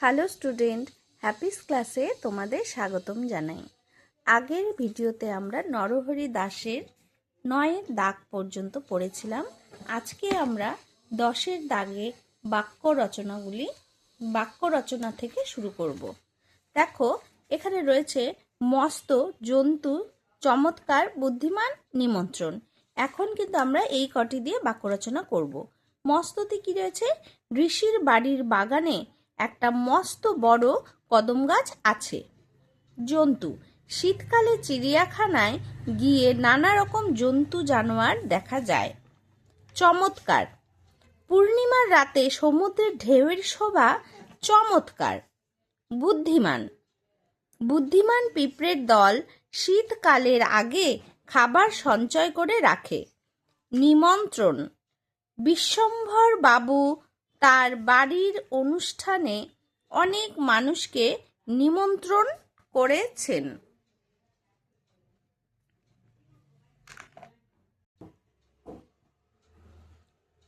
Hello student, Happy's ক্লাসে তোমাদের স্বাগতম জানাই। আগের ভিডিওতে আমরা নরহরি দাসের 9 দাগ পর্যন্ত পড়েছিলাম। আজকে আমরা 10 দাগে বাক্য রচনা থেকে শুরু করব। দেখো, এখানে রয়েছে মস্ত, জন্তু, চমৎকার, বুদ্ধিমান, নিমন্ত্রণ। এখন কিন্তু আমরা এই কটি দিয়ে বাক্য রচনা করব। মস্ততে কি রয়েছে? ঋষির বাড়ির বাগানে একটা মস্ত বড় কদম গাছ আছে। জন্তু, শীতকালে চিড়িয়াখানায় গিয়ে নানা রকম জন্তু জানোয়ার দেখা যায়। চমৎকার, পূর্ণিমার রাতে সমুদ্রের ঢেউয়ের শোভা চমৎকার। বুদ্ধিমান, বুদ্ধিমান পিঁপড়ের দল শীতকালের আগে খাবার সঞ্চয় করে রাখে। নিমন্ত্রণ, বিশ্বম্ভর বাবু তার বাড়ির অনুষ্ঠানে অনেক মানুষকে নিমন্ত্রণ করেছেন।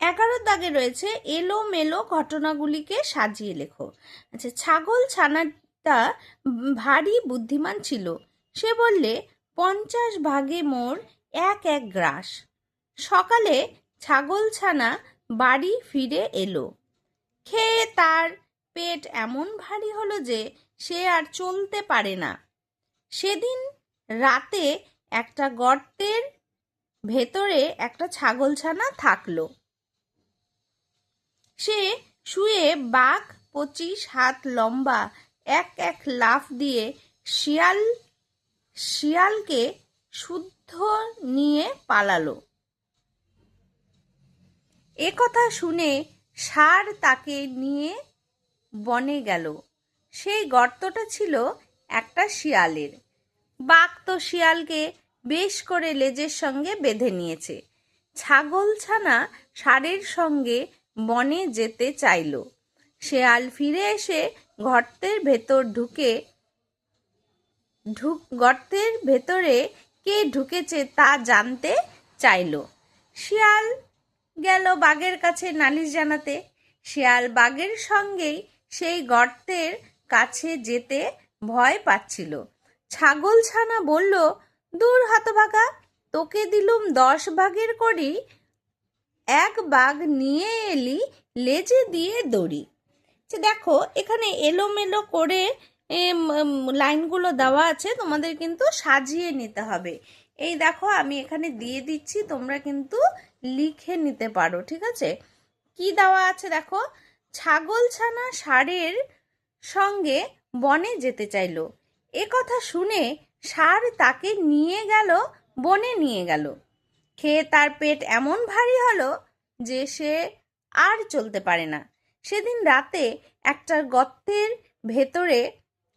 এগারো দাগে রয়েছে এলোমেলো ঘটনাগুলিকে সাজিয়ে লেখো। আচ্ছা, ছাগল ছানাটা ভারী বুদ্ধিমান ছিল। সে বললে, 50 ভাগে মোর এক এক গ্রাস। সকালে ছাগল ছানা বাড়ি ফিরে এলো। খেয়ে তার পেট এমন ভারী হলো যে সে আর চলতে পারে না। সেদিন রাতে একটা গর্তের ভেতরে একটা ছাগলছানা থাকলো। সে শুয়ে বাঘ 25 হাত লম্বা এক এক লাফ দিয়ে শিয়ালকে শুদ্ধ নিয়ে পালালো। এ কথা শুনে ষাঁড় তাকে নিয়ে বনে গেল। সেই গর্তটা ছিল একটা শিয়ালের। বাঘ তো শিয়ালকে বেশ করে লেজের সঙ্গে বেঁধে নিয়েছে। ছাগলছানা ষাঁড়ের সঙ্গে বনে যেতে চাইল। শিয়াল ফিরে এসে গর্তের ভেতরে কে ঢুকেছে তা জানতে চাইল। শিয়াল গেল বাঘের কাছে নালিশ জানাতে। শিয়াল বাঘের সঙ্গেই সেই গর্তের কাছে যেতে ভয় পাচ্ছিল। ছাগলছানা বলল, দূর হতভাগা, তোকে দিলুম 10 ভাগের করি, এক বাঘ নিয়ে এলি লেজে দিয়ে দড়ি। দেখো, এখানে এলোমেলো করে লাইনগুলো দেওয়া আছে, তোমাদের কিন্তু সাজিয়ে নিতে হবে। এই দেখো, আমি এখানে দিয়ে দিচ্ছি, তোমরা কিন্তু লিখে নিতে পারো, ঠিক আছে? কি দেওয়া আছে দেখো, ছাগলছানা ষাঁড়ের সঙ্গে বনে যেতে চাইলো। এ কথা শুনে ষাঁড় তাকে বনে নিয়ে গেল। খেয়ে তার পেট এমন ভারী হলো যে সে আর চলতে পারে না। সেদিন রাতে একটা গর্তের ভেতরে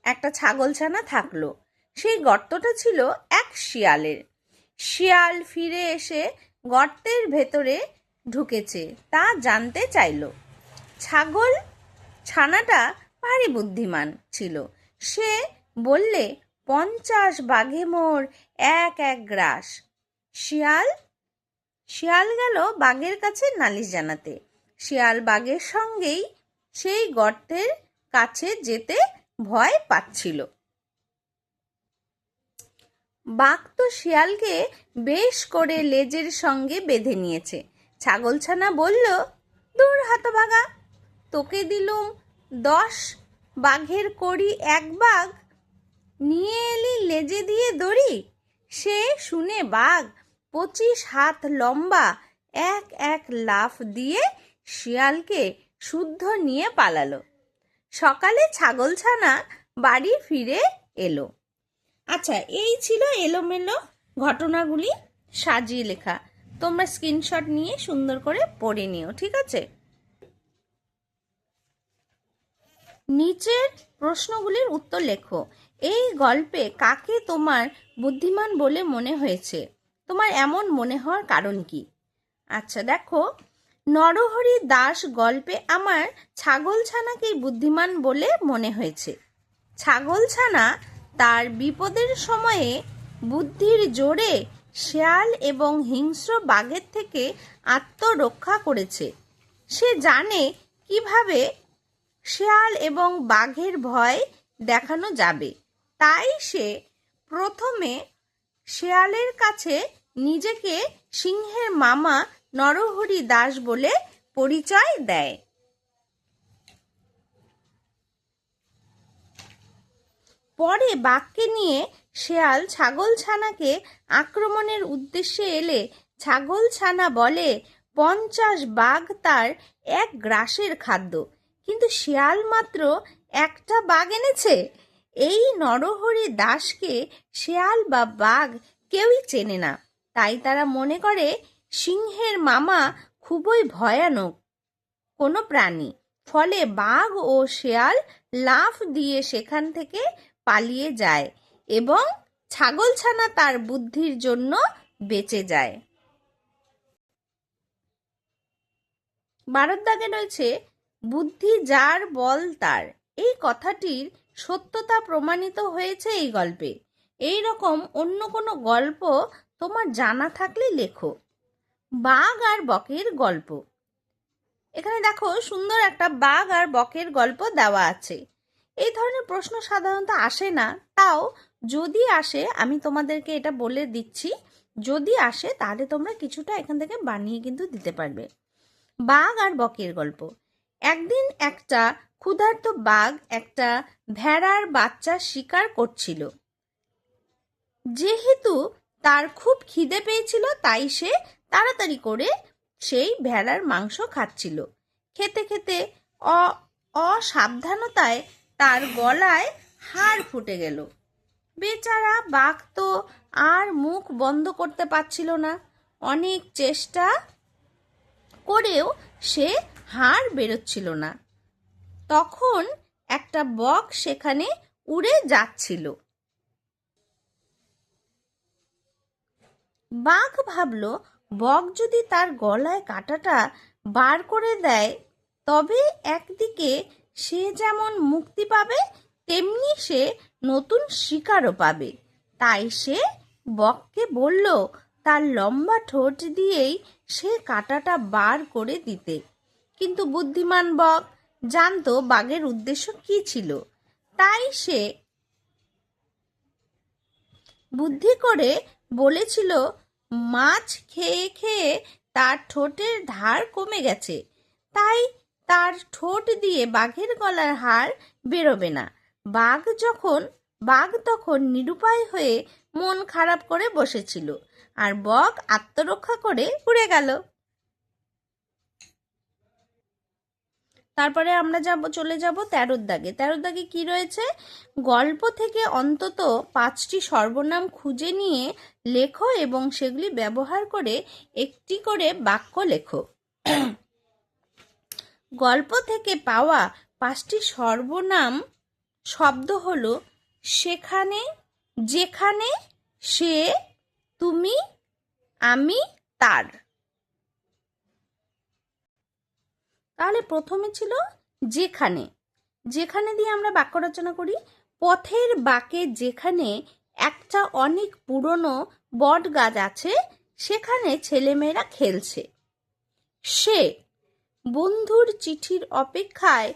একটা ছাগলছানা থাকলো। সেই গর্তটা ছিল এক শিয়ালের। শিয়াল ফিরে এসে গর্তের ভেতরে ঢুকেছে তা জানতে চাইল। ছাগল ছানাটা ভারী বুদ্ধিমান ছিল। সে বললে, 50 বাঘে মোর এক এক গ্রাস। শিয়াল গেল বাঘের কাছে নালিশ জানাতে। শিয়াল বাঘের সঙ্গেই সেই গর্তের কাছে যেতে ভয় পাচ্ছিল। বাঘ তো শিয়ালকে বেশ করে লেজের সঙ্গে বেঁধে নিয়েছে। ছাগলছানা বলল, দূর হতভাগা, তোকে দিলুম 10 বাঘের কড়ি, এক বাঘ নিয়ে এলি লেজে দিয়ে দড়ি। সে শুনে বাঘ 25 হাত লম্বা এক এক লাফ দিয়ে শিয়ালকে শুদ্ধ নিয়ে পালালো। সকালে ছাগলছানা বাড়ি ফিরে এলো। আচ্ছা, এই ছিল এলোমেলো ঘটনাগুলি সাজিয়ে লেখা। তোমরা স্ক্রিনশট নিয়ে সুন্দর করে পড়ে নিও, ঠিক আছে? নিচের প্রশ্নগুলির উত্তর লেখো। এই গল্পে কাকে তোমার বুদ্ধিমান বলে মনে হয়েছে? তোমার এমন মনে হওয়ার কারণ কি? আচ্ছা দেখো, নরহরি দাস গল্পে আমার ছাগলছানাকেই বুদ্ধিমান বলে মনে হয়েছে। ছাগলছানা তার বিপদের সময়ে বুদ্ধির জোরে শেয়াল এবং হিংস্র বাঘের থেকে আত্মরক্ষা করেছে। সে জানে কিভাবে শেয়াল এবং বাঘের ভয় দেখানো যাবে। তাই সে প্রথমে শেয়ালের কাছে নিজেকে সিংহের মামা নরহরি দাস বলে পরিচয় দেয়। পরে বাঘকে নিয়ে শেয়াল ছাগলছানাকে আক্রমণের উদ্দেশ্যে এলে ছাগলছানা বলে 50 বাঘ তার এক গ্রাসের খাদ্য, কিন্তু শেয়াল মাত্র একটা বাঘ এনেছে। এই নরহরি দাসকে শেয়াল বা বাঘ কেউই চেনে না, তাই তারা মনে করে সিংহের মামা খুবই ভয়ানক কোনো প্রাণী। ফলে বাঘ ও শেয়াল লাফ দিয়ে সেখান থেকে পালিয়ে যায় এবং ছাগলছানা তার বুদ্ধির জন্য বেঁচে যায়। 12 দাগে রয়েছে বুদ্ধি যার বল তার। এই কথাটির সত্যতা প্রমাণিত হয়েছে এই গল্পে। এই রকম অন্য কোনো গল্প তোমার জানা থাকলে লেখো। বাঘ আর বকের গল্প। এখানে দেখো সুন্দর একটা বাঘ আর বকের গল্প দেওয়া আছে। এই ধরনের প্রশ্ন সাধারণত আসে না, তাও যদি আসে আমি তোমাদেরকে এটা বলে দিচ্ছি, যদি আসে তাহলে তোমরা কিছুটা এখান থেকে বানিয়ে কিন্তু দিতে পারবে। বাঘ আর বকের গল্প। একদিন একটা ক্ষুধার্ত বাঘ একটা ভেড়ার বাচ্চা শিকার করছিল। যেহেতু তার খুব খিদে পেয়েছিল তাই সে তাড়াতাড়ি করে সেই ভেড়ার মাংস খাচ্ছিল। খেতে খেতে অসাবধানতায় তার গলায় হাড় ফুটে গেল। বেচারা বাঘ তো আর মুখ বন্ধ করতে পারছিল না। অনেক চেষ্টা করেও সে হাড় বেরোচ্ছিল না। তখন একটা বক সেখানে উড়ে যাচ্ছিল। বাঘ ভাবল বক যদি তার গলায় কাঁটাটা বার করে দেয় তবে একদিকে সে যেমন মুক্তি পাবে তেমনি সে নতুন শিকারও পাবে। তাই সে বককে বলল তার লম্বা ঠোঁট দিয়েই সে কাঁটাটা বার করে দিতে। কিন্তু বুদ্ধিমান বক জানতো বাঘের উদ্দেশ্য কি ছিল, তাই সে বুদ্ধি করে বলেছিল মাছ খেয়ে খেয়ে তার ঠোঁটের ধার কমে গেছে, তাই তার ঠোঁট দিয়ে বাঘের গলার হাড় বেরোবে না। বাঘ তখন নিরুপায় হয়ে মন খারাপ করে বসেছিল, আর বক আত্মরক্ষা করে উড়ে গেল। তারপরে আমরা চলে যাব 13 দাগে। 13 দাগে কি রয়েছে? গল্প থেকে অন্তত 5টি সর্বনাম খুঁজে নিয়ে লেখো এবং সেগুলি ব্যবহার করে একটি করে বাক্য লেখো। গল্প থেকে পাওয়া 5টি সর্বনাম শব্দ হলো সেখানে, যেখানে, সে, তুমি, আমি, তার। তাহলে প্রথমে ছিল যেখানে। যেখানে দিয়ে আমরা বাক্য রচনা করি। পথের বাঁকে যেখানে একটা অনেক পুরনো বট গাছ আছে সেখানে ছেলেমেয়েরা খেলছে। সে বন্ধুর চিঠির অপেক্ষায়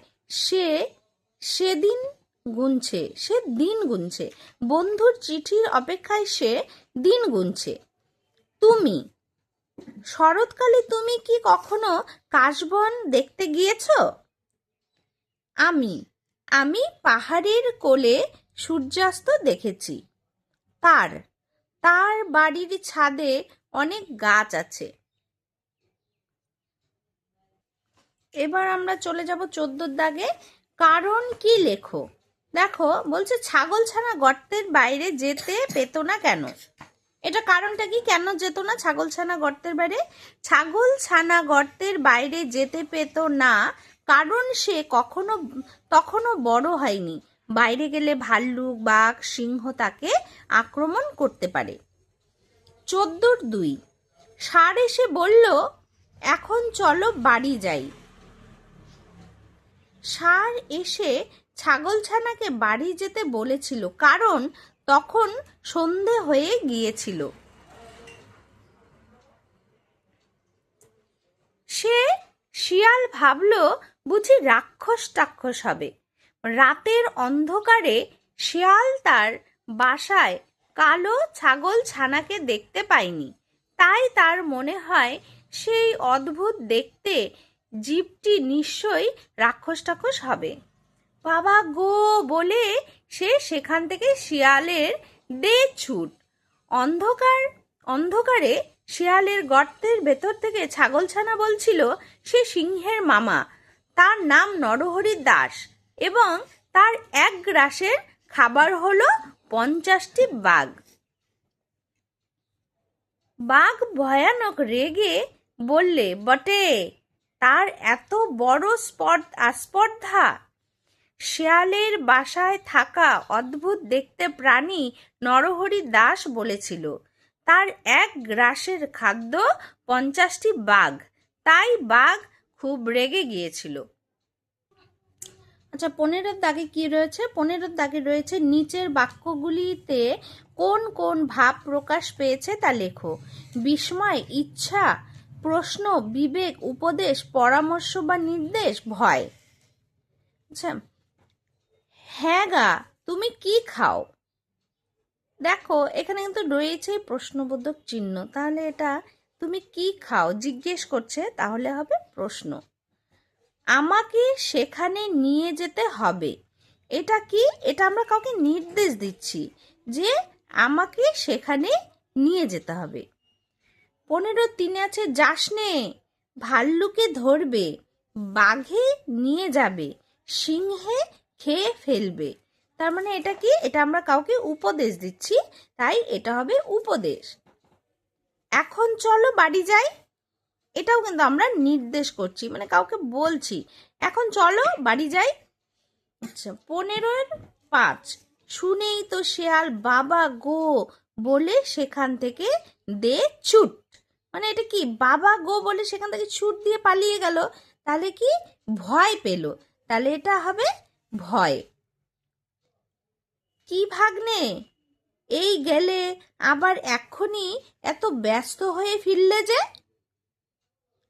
সে দিন গুনছে। বন্ধুর চিঠির অপেক্ষায় সে দিন গুনছে। তুমি শরৎকালে তুমি কি কখনো কাশবন দেখতে গিয়েছ? আমি পাহাড়ের কোলে সূর্যাস্ত দেখেছি। তার বাড়ির ছাদে অনেক গাছ আছে। এবার আমরা চলে যাব 14 দাগে। কারণ কি লেখো। দেখো বলছে ছাগলছানা গর্তের বাইরে যেতে পেত না কেন? এটা কারণটা কি, কেন যেত না ছাগলছানা গর্তের বাইরে? ছাগলছানা গর্তের বাইরে যেতে পেত না কারণ সে তখনও বড় হয়নি। বাইরে গেলে ভাল্লুক, বাঘ, সিংহ তাকে আক্রমণ করতে পারে। 14-2 ষাঁড় এসে বলল এখন চলো বাড়ি যাই। ষাঁড় এসে ছাগলছানাকে বাড়ি যেতে বলেছিল কারণ তখন সন্ধে হয়ে গিয়েছিল। শিয়াল ভাবল বুঝি রাক্ষস টাক্ষস হবে। রাতের অন্ধকারে শিয়াল তার বাসায় কালো ছাগল ছানাকে দেখতে পায়নি, তাই তার মনে হয় সেই অদ্ভুত দেখতে জীবটি নিশ্চয়ই রাক্ষস টাক্ষস হবে। বাবা গো বলে সে সেখান থেকে শিয়ালের দে ছুট। অন্ধকারে শিয়ালের গর্তের ভেতর থেকে ছাগলছানা বলছিল সে সিংহের মামা, তার নাম নরহরি দাস এবং তার এক গ্রাসের খাবার হলো 50টি বাঘ। বাঘ ভয়ানক রেগে বললে, বটে, তার এত বড় স্পর্ধা! শেয়ালের বাসায় থাকা অদ্ভুত দেখতে প্রাণী নরহরি দাস বলেছিল তার এক গ্রাসের খাদ্য 50টি বাঘ, তাই বাঘ খুব রেগে গিয়েছিল। আচ্ছা, 15 দাগে কি রয়েছে? 15 দাগে রয়েছে নিচের বাক্যগুলিতে কোন কোন ভাব প্রকাশ পেয়েছে তা লেখো। বিস্ময়, ইচ্ছা, প্রশ্ন, বিবেক, উপদেশ, পরামর্শ বা নির্দেশ, ভয়। আচ্ছা, হ্যাঁ গা, তুমি কি খাও? দেখো এখানে কিন্তু রয়েছে প্রশ্নবোধক চিহ্ন, তাহলে এটা তুমি কি খাও জিজ্ঞেস করছে, তাহলে হবে প্রশ্ন। আমাকে সেখানে নিয়ে যেতে হবে, এটা কি? এটা আমরা কাউকে নির্দেশ দিচ্ছি যে আমাকে সেখানে নিয়ে যেতে হবে। 15-3 আছে যাসনে, ভাল্লুকে ধরবে, বাঘে নিয়ে যাবে, সিংহে খেয়ে ফেলবে। তার মানে এটা কি? এটা আমরা কাউকে উপদেশ দিচ্ছি, তাই এটা হবে উপদেশ। এখন চলো বাড়ি যাই, এটাও কিন্তু আমরা নির্দেশ করছি, মানে কাউকে বলছি এখন চলো বাড়ি যাই। আচ্ছা, 15-5 শুনেই তো শেয়াল বাবা গো বলে সেখান থেকে দে ছুট। মানে এটা কি? বাবা গো বলে সেখান থেকে ছুট দিয়ে পালিয়ে গেল, তাহলে কি? ভয় পেল, তাহলে এটা হবে ভয়। কি ভাগ্নে, এই গেলে আবার এক্ষুনি এত ব্যস্ত হয়ে ফিরলে যে?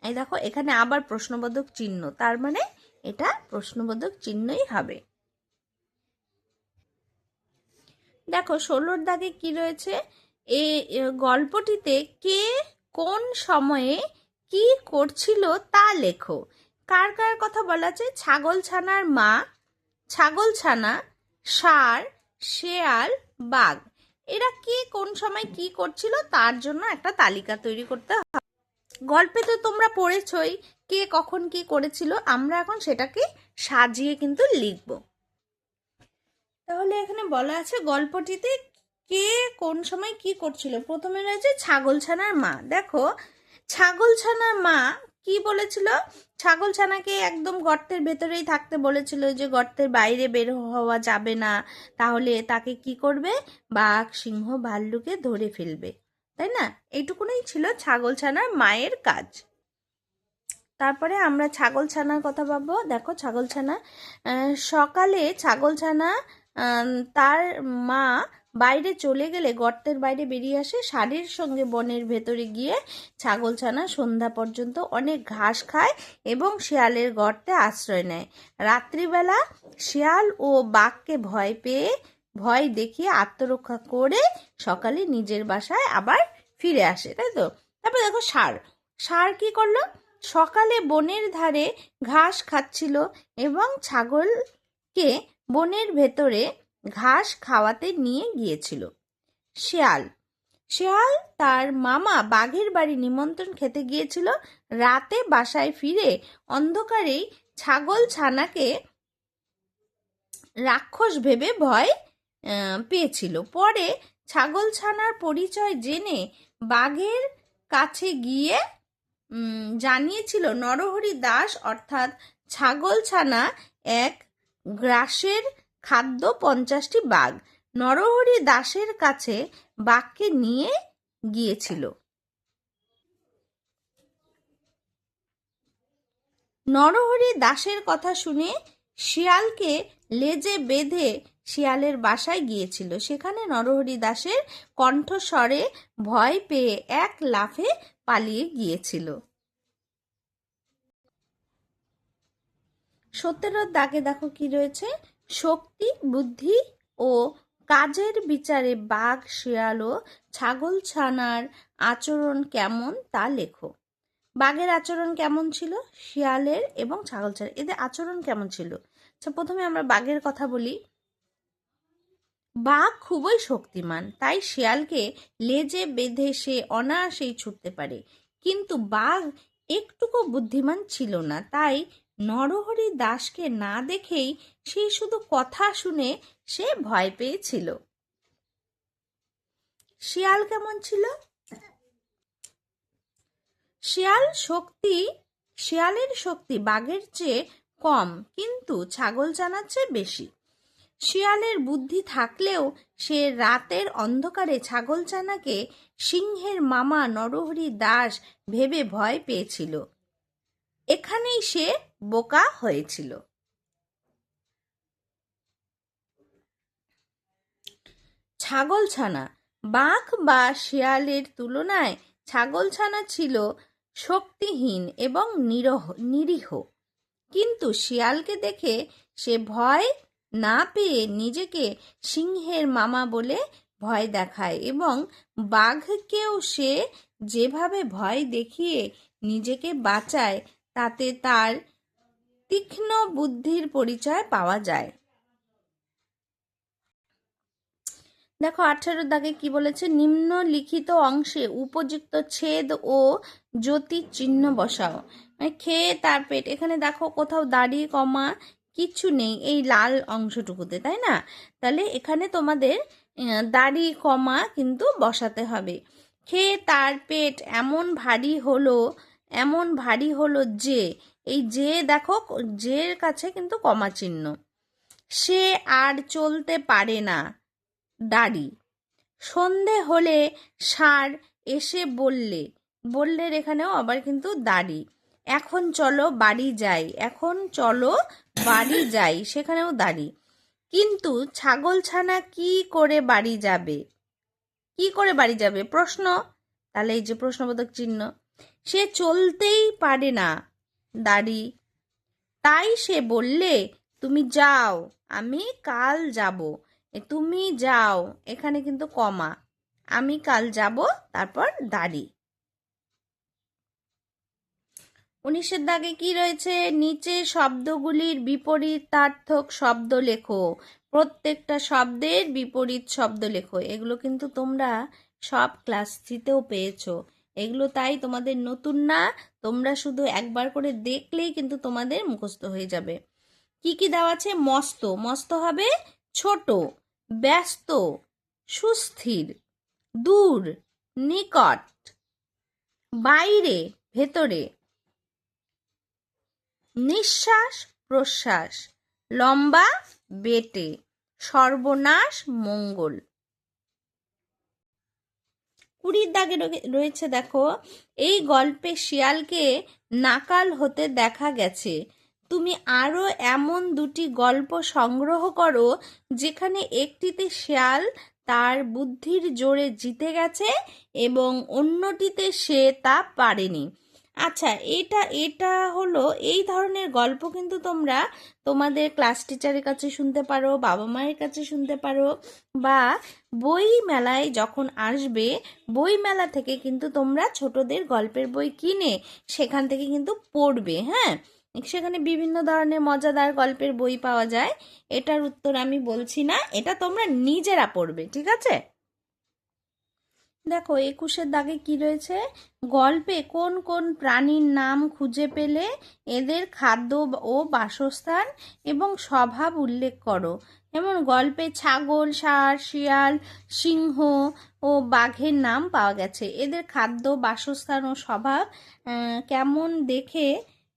এই দেখো এখানে আবার প্রশ্নবোধক চিহ্ন, তার মানে এটা প্রশ্নবোধক চিহ্নই হবে। দেখো 16 দাগে কি রয়েছে? এই গল্পটিতে কে কোন সময়ে কি করছিল তা লেখো। কার কার কথা বলা আছে? ছাগলছানার মা, ছাগলছানা, ষাঁড়, শেয়াল, বাঘ। এরা কে কোন সময় কি করছিল তার জন্য একটা তালিকা তৈরি করতে হবে। গল্পে তো তোমরা পড়েছই কে কখন কি করেছিল, আমরা এখন সেটাকে সাজিয়ে কিন্তু লিখব। তাহলে এখানে বলা আছে গল্পটিতে কে কোন সময় কি করছিল। প্রথমে রয়েছে ছাগলছানার মা। দেখো ছাগলছানার মা কি বলেছিল? ছাগলছানাকে একদম গর্তের ভেতরেই থাকতে বলেছিল, যে গর্তের বাইরে বের হওয়া যাবে না, তাহলে তাকে কি করবে? বাঘ, সিংহ, ভাল্লুকে ধরে ফেলবে, তাই না? এইটুকুনই ছিল ছাগলছানার মায়ের কাজ। তারপরে আমরা ছাগলছানার কথা ভাববো। দেখো ছাগলছানা সকালে ছাগলছানা তার মা বাইরে চলে গেলে গর্তের বাইরে বেরিয়ে আসে, ষাঁড়ের সঙ্গে বনের ভেতরে গিয়ে ছাগলছানা সন্ধ্যা পর্যন্ত অনেক ঘাস খায় এবং শিয়ালের গর্তে আশ্রয় নেয়। রাত্রিবেলা শিয়াল ও বাঘকে ভয় দেখিয়ে আত্মরক্ষা করে সকালে নিজের বাসায় আবার ফিরে আসে, তাই তো? তারপর দেখো ষাঁড় কি করলো? সকালে বনের ধারে ঘাস খাচ্ছিল এবং ছাগলকে বনের ভেতরে ঘাস খাওয়াতে নিয়ে গিয়েছিল। শিয়াল তার মামা বাঘের বাড়ি নিমন্ত্রণ খেতে গিয়েছিল। রাতে বাসায় ফিরে অন্ধকারেই ছাগল ছানাকে রাক্ষস ভেবে ভয় পেয়েছিল। পরে ছাগল ছানার পরিচয় জেনে বাঘের কাছে গিয়ে জানিয়েছিল নরহরি দাস অর্থাৎ ছাগলছানা এক গ্রাসের খাদ্য 50টি বাঘ। নরহরি দাসের কাছে বাঘকে নিয়ে গিয়েছিল। নরহরি দাসের কথা শুনে শিয়ালকে লেজে বেঁধে শিয়ালের বাসায় গিয়েছিল। সেখানে নরহরি দাসের কণ্ঠস্বরে ভয় পেয়ে এক লাফে পালিয়ে গিয়েছিল। 17 দাগে দেখো কি রয়েছে, শক্তি, বুদ্ধি ও কাজের বিচারে বাঘ, শিয়াল ও ছাগল ছানার আচরণ কেমন তা লেখো। বাঘের আচরণ কেমন ছিল, শিয়ালের এবং ছাগল ছানা এদের আচরণ কেমন ছিল? আচ্ছা, প্রথমে আমরা বাঘের কথা বলি। বাঘ খুবই শক্তিমান, তাই শিয়ালকে লেজে বেঁধে সে অনায়াসেই ছুটতে পারে। কিন্তু বাঘ একটুকু বুদ্ধিমান ছিল না, তাই নরহরি দাসকে না দেখেই সে শুধু কথা শুনে সে ভয় পেয়েছিল। শিয়াল কেমন ছিল? শিয়ালের শক্তি বাঘের চেয়ে কম, কিন্তু ছাগল ছানার চেয়ে বেশি। শিয়ালের বুদ্ধি থাকলেও সে রাতের অন্ধকারে ছাগলছানাকে সিংহের মামা নরহরি দাস ভেবে ভয় পেয়েছিল। এখানেই সে বোকা হয়েছিল। ছাগলছানা, বাঘ বা শিয়ালের তুলনায় ছাগলছানা ছিল শক্তিহীন এবং নিরীহ। কিন্তু শিয়ালকে দেখে সে ভয় না পেয়ে নিজেকে সিংহের মামা বলে ভয় দেখায় এবং বাঘকেও সে যেভাবে ভয় দেখিয়ে নিজেকে বাঁচায় তাতে তার তীক্ষ্ণ বুদ্ধির পরিচয় পাওয়া যায়। দেখো 18 দাগে কি বলেছে, নিম্নলিখিত অংশে উপযুক্ত ছেদ ও জ্যোতি চিহ্ন বসাও। মানে খেয়ে তার পেট, এখানে দেখো কোথাও দাড়ি কমা কিছু নেই এই লাল অংশটুকুতে, তাই না? তাহলে এখানে তোমাদের দাড়ি কমা কিন্তু বসাতে হবে। খেয়ে তার পেট এমন ভারী হলো যে, এই যে দেখো যের কাছে কিন্তু কমা চিহ্ন, সে আর চলতে পারে না। দাড়ি। সন্ধে হলে ষাঁড় এসে বললে এখানেও আবার কিন্তু দাড়ি। এখন চলো বাড়ি যাই, সেখানেও দাড়ি। কিন্তু ছাগলছানা কি করে বাড়ি যাবে প্রশ্ন, তাহলে এই যে প্রশ্নবোধক চিহ্ন। সে চলতেই পারে না, দাড়ি। তাই সে বললে, তুমি যাও, আমি কাল যাব। তুমি যাও, এখানে কিন্তু কমা, আমি কাল যাব, তারপর দাড়ি। 19 দাগে কি রয়েছে, নিচে শব্দগুলির বিপরীতার্থক শব্দ লেখো। প্রত্যেকটা শব্দের বিপরীত শব্দ লেখো। এগুলো কিন্তু তোমরা সব ক্লাস 3তেও পেয়েছো। এগুলো তাই তোমাদের নতুন না, তোমরা শুধু একবার করে দেখলেই কিন্তু তোমাদের মুখস্থ হয়ে যাবে। কি কি দেওয়া আছে? মস্ত হবে ছোট, ব্যস্ত, সুস্থির, দূর, নিকট, বাইরে, ভেতরে, নিঃশ্বাস, প্রশ্বাস, লম্বা, বেটে, সর্বনাশ, মঙ্গল। 20 দাগে রয়েছে দেখো, এই গল্পে শিয়ালকে নাকাল হতে দেখা গেছে। তুমি আরো এমন দুটি গল্প সংগ্রহ করো যেখানে একটিতে শিয়াল তার বুদ্ধির জোরে জিতে গেছে এবং অন্যটিতে সে তা পারেনি। আচ্ছা, এটা হলো এই ধরনের গল্প কিন্তু তোমরা তোমাদের ক্লাস টিচারের কাছে শুনতে পারো, বাবা মায়ের কাছে শুনতে পারো, বা বই মেলায় যখন আসবে বই মেলা থেকে কিন্তু তোমরা ছোটদের গল্পের বই কিনে সেখান থেকে কিন্তু পড়বে। হ্যাঁ, সেখানে বিভিন্ন ধরনের মজাদার গল্পের বই পাওয়া যায়। এটার উত্তর আমি বলছি না, এটা তোমরা নিজেরা পড়বে, ঠিক আছে? দেখো 21 দাগে কি রয়েছে, গল্পে কোন কোন প্রাণীর নাম খুঁজে পেলে এদের খাদ্য ও বাসস্থান এবং স্বভাব উল্লেখ করো। যেমন গল্পে ছাগল, ষাঁড়, শিয়াল, সিংহ ও বাঘের নাম পাওয়া গেছে। এদের খাদ্য, বাসস্থান ও স্বভাব কেমন দেখে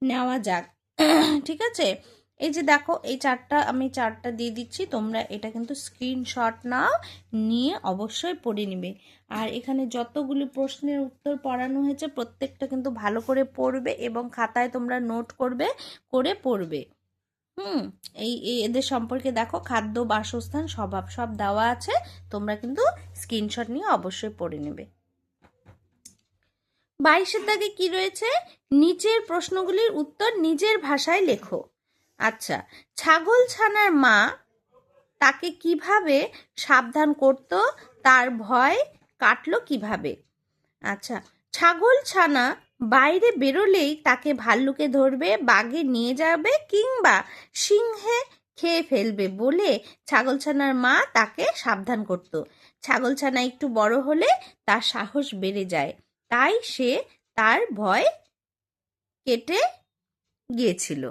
নেওয়া যাক। ঠিক আছে, এই যে দেখো এই আমি চারটা দিয়ে দিচ্ছি, তোমরা এটা কিন্তু স্ক্রিনশট নাও, নিয়ে অবশ্যই পড়ে নিবে। আর এখানে যতগুলি প্রশ্নের উত্তর পড়ানো হয়েছে প্রত্যেকটা কিন্তু ভালো করে পড়বে এবং খাতায় তোমরা নোট করে পড়বে। এই এদের সম্পর্কে দেখো, খাদ্য, বাসস্থান, স্বভাব সব দেওয়া আছে, তোমরা কিন্তু স্ক্রিনশট নিয়ে অবশ্যই পড়ে নেবে। 22 দাগে কি রয়েছে, নিচের প্রশ্নগুলির উত্তর নিজের ভাষায় লেখো। আচ্ছা, ছাগলছানার মা তাকে কিভাবে সাবধান করত, তার ভয় কাটলো কিভাবে? আচ্ছা, ছাগলছানা বাইরে বেরোলেই তাকে ভাল্লুকে ধরবে, বাঘে নিয়ে যাবে কিংবা সিংহে খেয়ে ফেলবে বলে ছাগলছানার মা তাকে সাবধান করত। ছাগলছানা একটু বড় হলে তার সাহস বেড়ে যায়, তাই সে তার ভয় কেটে গিয়েছিল।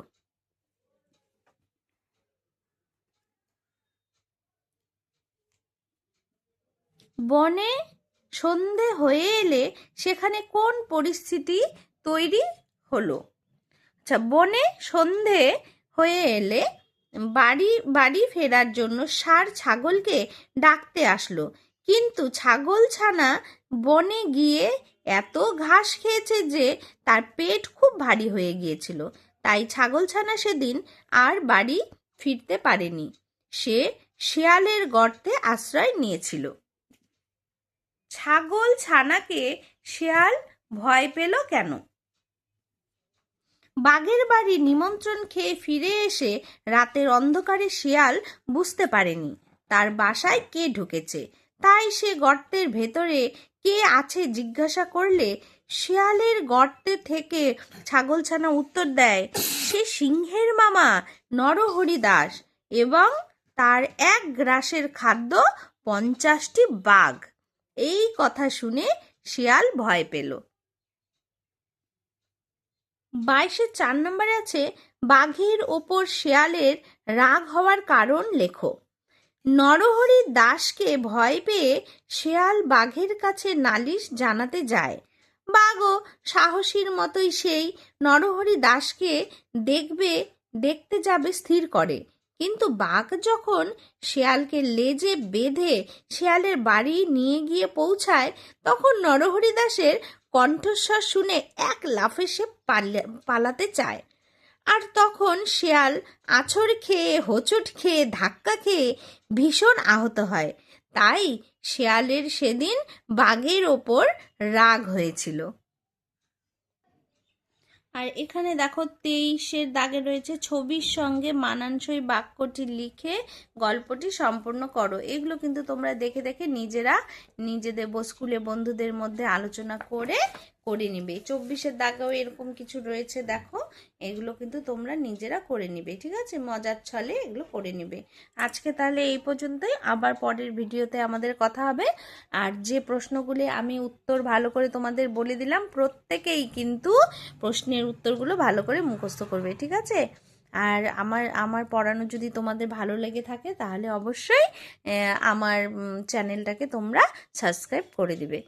বনে সন্ধে হয়ে এলে সেখানে কোন পরিস্থিতি তৈরি হলো? আচ্ছা, বনে সন্ধে হয়ে এলে বাড়ি বাড়ি ফেরার জন্য ষাঁড় ছাগলকে ডাকতে আসলো, কিন্তু ছাগলছানা বনে গিয়ে এত ঘাস খেয়েছে যে তার পেট খুব ভারী হয়ে গিয়েছিল, তাই ছাগলছানা সেদিন আর বাড়ি ফিরতে পারেনি। সে শেয়ালের গর্তে আশ্রয় নিয়েছিল। ছাগলছানাকে শেয়াল ভয় পেল কেন? বাঘের বাড়ি নিমন্ত্রণ খেয়ে ফিরে এসে রাতের অন্ধকারে শিয়াল বুঝতে পারেনি তার বাসায় কে ঢুকেছে, তাই সে গর্তের ভেতরে কে আছে জিজ্ঞাসা করলে শিয়ালের গর্তে থেকে ছাগলছানা উত্তর দেয়, সে সিংহের মামা নরহরি দাস এবং তার এক গ্রাসের খাদ্য 50টি বাঘ। এই কথা শুনে শিয়াল ভয় পেল। 22-এর 4 নম্বরে আছে বাঘের ওপর শেয়ালের রাগ হওয়ার কারণ লেখো। নরহরি দাসকে ভয় পেয়ে শেয়াল বাঘের কাছে নালিশ জানাতে যায়। বাঘও সাহসীর মতোই সেই নরহরি দাসকে দেখতে যাবে স্থির করে, কিন্তু বাঘ যখন শেয়ালকে লেজে বেঁধে শেয়ালের বাড়ি নিয়ে গিয়ে পৌঁছায়, তখন নরহরি দাসের কণ্ঠস্বর শুনে এক লাফে সে পালাতে চায়। আর তখন শেয়াল আছড় খেয়ে, হোঁচট খেয়ে, ধাক্কা খেয়ে ভীষণ আহত হয়। তাই শেয়ালের সেদিন বাঘের ওপর রাগ হয়েছিল। আর এখানে দেখো 23-এর দাগে রয়েছে ছবির সঙ্গে মানানসই বাক্যটি লিখে গল্পটি সম্পূর্ণ করো। এগুলো কিন্তু তোমরা দেখে দেখে নিজেদের স্কুলে বন্ধুদের মধ্যে আলোচনা করে নিবে। 24-এর দাগেও এরকম কিছু রয়েছে, দেখো এগুলো কিন্তু তোমরা নিজেরা করে নিবে, ঠিক আছে? মজার ছলে এগুলো করে নিবে। আজকে তাহলে এই পর্যন্তই, আবার পরের ভিডিওতে আমাদের কথা হবে। আর যে প্রশ্নগুলি আমি উত্তর ভালো করে তোমাদের বলে দিলাম, প্রত্যেকেই কিন্তু প্রশ্নের উত্তরগুলো ভালো করে মুখস্থ করবে, ঠিক আছে? আর আমার পড়ানো যদি তোমাদের ভালো লেগে থাকে তাহলে অবশ্যই আমার চ্যানেলটাকে তোমরা সাবস্ক্রাইব করে দিবে।